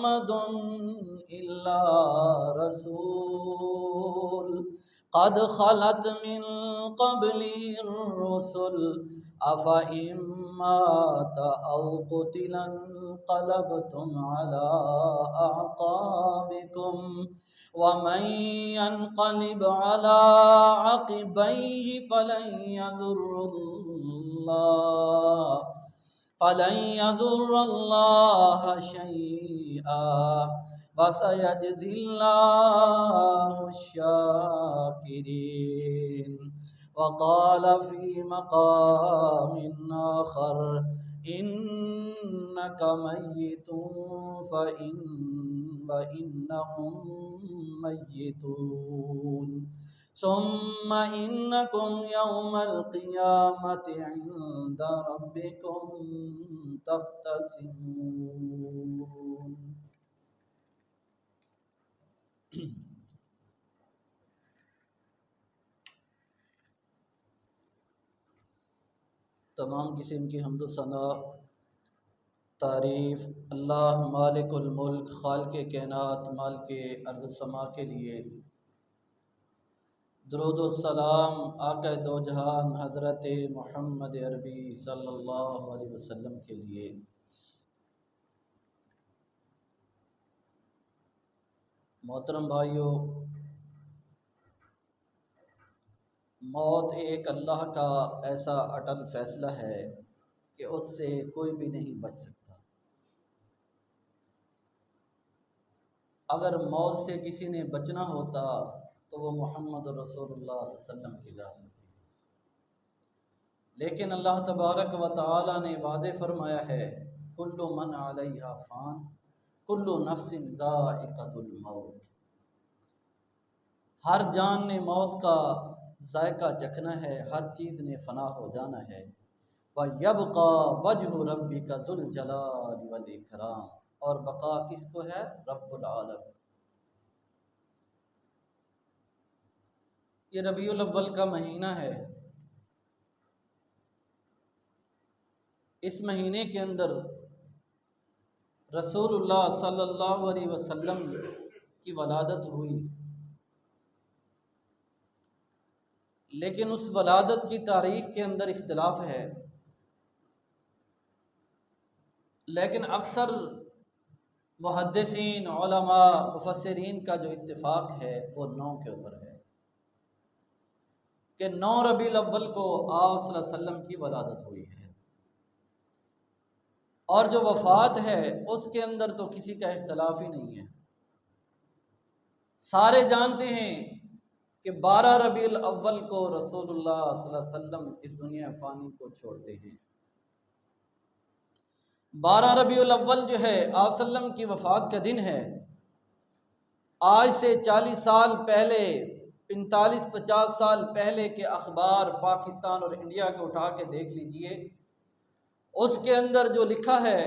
محمد إلا رسول قد خلت من قبله الرسل أفإن مات أو قتل انقلبتم على أعقابكم ومن ينقلب على عقبيه فلن يضر الله شيئا وسيجزي الله الشاكرين. وقال في مقام آخر إنك ميت وإنهم ميتون ثم إنكم يوم القيامة عند ربكم تختصمون. تمام قسم کی حمد و ثنا تعریف اللہ مالک الملک خالق کائنات مالک ارض و سما کے لیے، درود و سلام آقا دو جہان حضرت محمد عربی صلی اللہ علیہ وسلم کے لیے۔ محترم بھائیو، موت ایک اللہ کا ایسا اٹل فیصلہ ہے کہ اس سے کوئی بھی نہیں بچ سکتا۔ اگر موت سے کسی نے بچنا ہوتا تو وہ محمد رسول اللہ صلی اللہ علیہ وسلم کی ذات ہوتی، لیکن اللہ تبارک و تعالی نے واضح فرمایا ہے کل من علیہا فان کل نفس ذائقۃ الموت، ہر جان نے موت کا ذائقہ چکھنا ہے، ہر چیز نے فنا ہو جانا ہے۔ وَيَبْقَى وَجْهُ رَبِّكَ ذُو الْجَلَالِ وَالْإِكْرَامِ، اور بقا کس کو ہے؟ رب العالم۔ یہ ربیع الاول کا مہینہ ہے، اس مہینے کے اندر رسول اللہ صلی اللہ علیہ وسلم کی ولادت ہوئی، لیکن اس ولادت کی تاریخ کے اندر اختلاف ہے، لیکن اکثر محدثین علماء مفسرین کا جو اتفاق ہے وہ 9 کے اوپر ہے کہ 9 ربیع الاول کو آپ صلی اللہ علیہ وسلم کی ولادت ہوئی ہے، اور جو وفات ہے اس کے اندر تو کسی کا اختلاف ہی نہیں ہے۔ سارے جانتے ہیں کہ 12 ربیع الاول کو رسول اللہ صلی اللہ علیہ وسلم اس دنیا فانی کو چھوڑتے ہیں۔ 12 ربیع الاول جو ہے آپ صلی اللہ علیہ وسلم کی وفات کا دن ہے۔ آج سے 40 سال پہلے، 45-50 سال پہلے کے اخبار پاکستان اور انڈیا کے اٹھا کے دیکھ لیجئے، اس کے اندر جو لکھا ہے،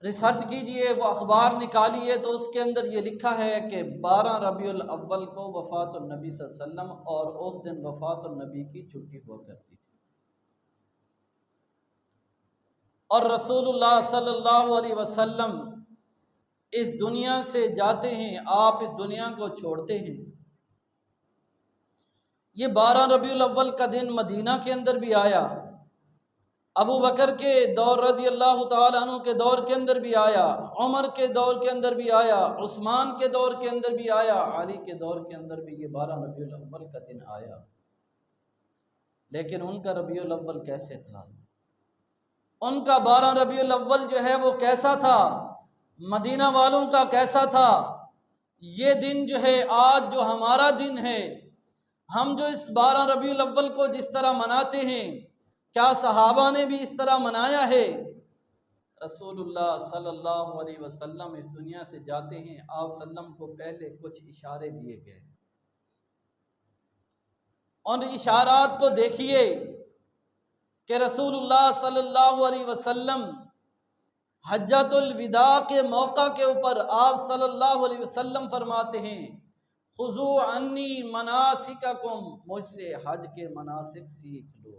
ریسرچ کیجئے، وہ اخبار نکالیے تو اس کے اندر یہ لکھا ہے کہ 12 ربیع الاول کو وفات النبی صلی اللہ علیہ وسلم، اور اس دن وفات النبی کی چھٹی ہوا کرتی تھی، اور رسول اللہ صلی اللہ علیہ وسلم اس دنیا سے جاتے ہیں، آپ اس دنیا کو چھوڑتے ہیں۔ یہ 12 ربیع الاول کا دن مدینہ کے اندر بھی آیا، ابو بکر کے دور رضی اللہ تعالیٰ عنہ کے دور کے اندر بھی آیا، عمر کے دور کے اندر بھی آیا، عثمان کے دور کے اندر بھی آیا، علی کے دور کے اندر بھی یہ 12 ربیع الاول کا دن آیا۔ لیکن ان کا ربیع الاول کیسے تھا؟ ان کا 12 ربیع الاول جو ہے وہ کیسا تھا؟ مدینہ والوں کا کیسا تھا؟ یہ دن جو ہے آج جو ہمارا دن ہے، ہم جو اس 12 ربیع الاول کو جس طرح مناتے ہیں، کیا صحابہ نے بھی اس طرح منایا ہے؟ رسول اللہ صلی اللہ علیہ وسلم اس دنیا سے جاتے ہیں، آپ صلی اللہ علیہ وسلم کو پہلے کچھ اشارے دیے گئے، ان اشارات کو دیکھیے کہ رسول اللہ صلی اللہ علیہ وسلم حجۃ الوداع کے موقع کے اوپر آپ صلی اللہ علیہ وسلم فرماتے ہیں خذوا عنی مناسککم، مجھ سے حج کے مناسک سیکھ لو،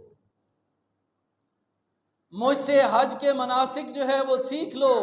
مجھ سے حج کے مناسک جو ہے وہ سیکھ لو۔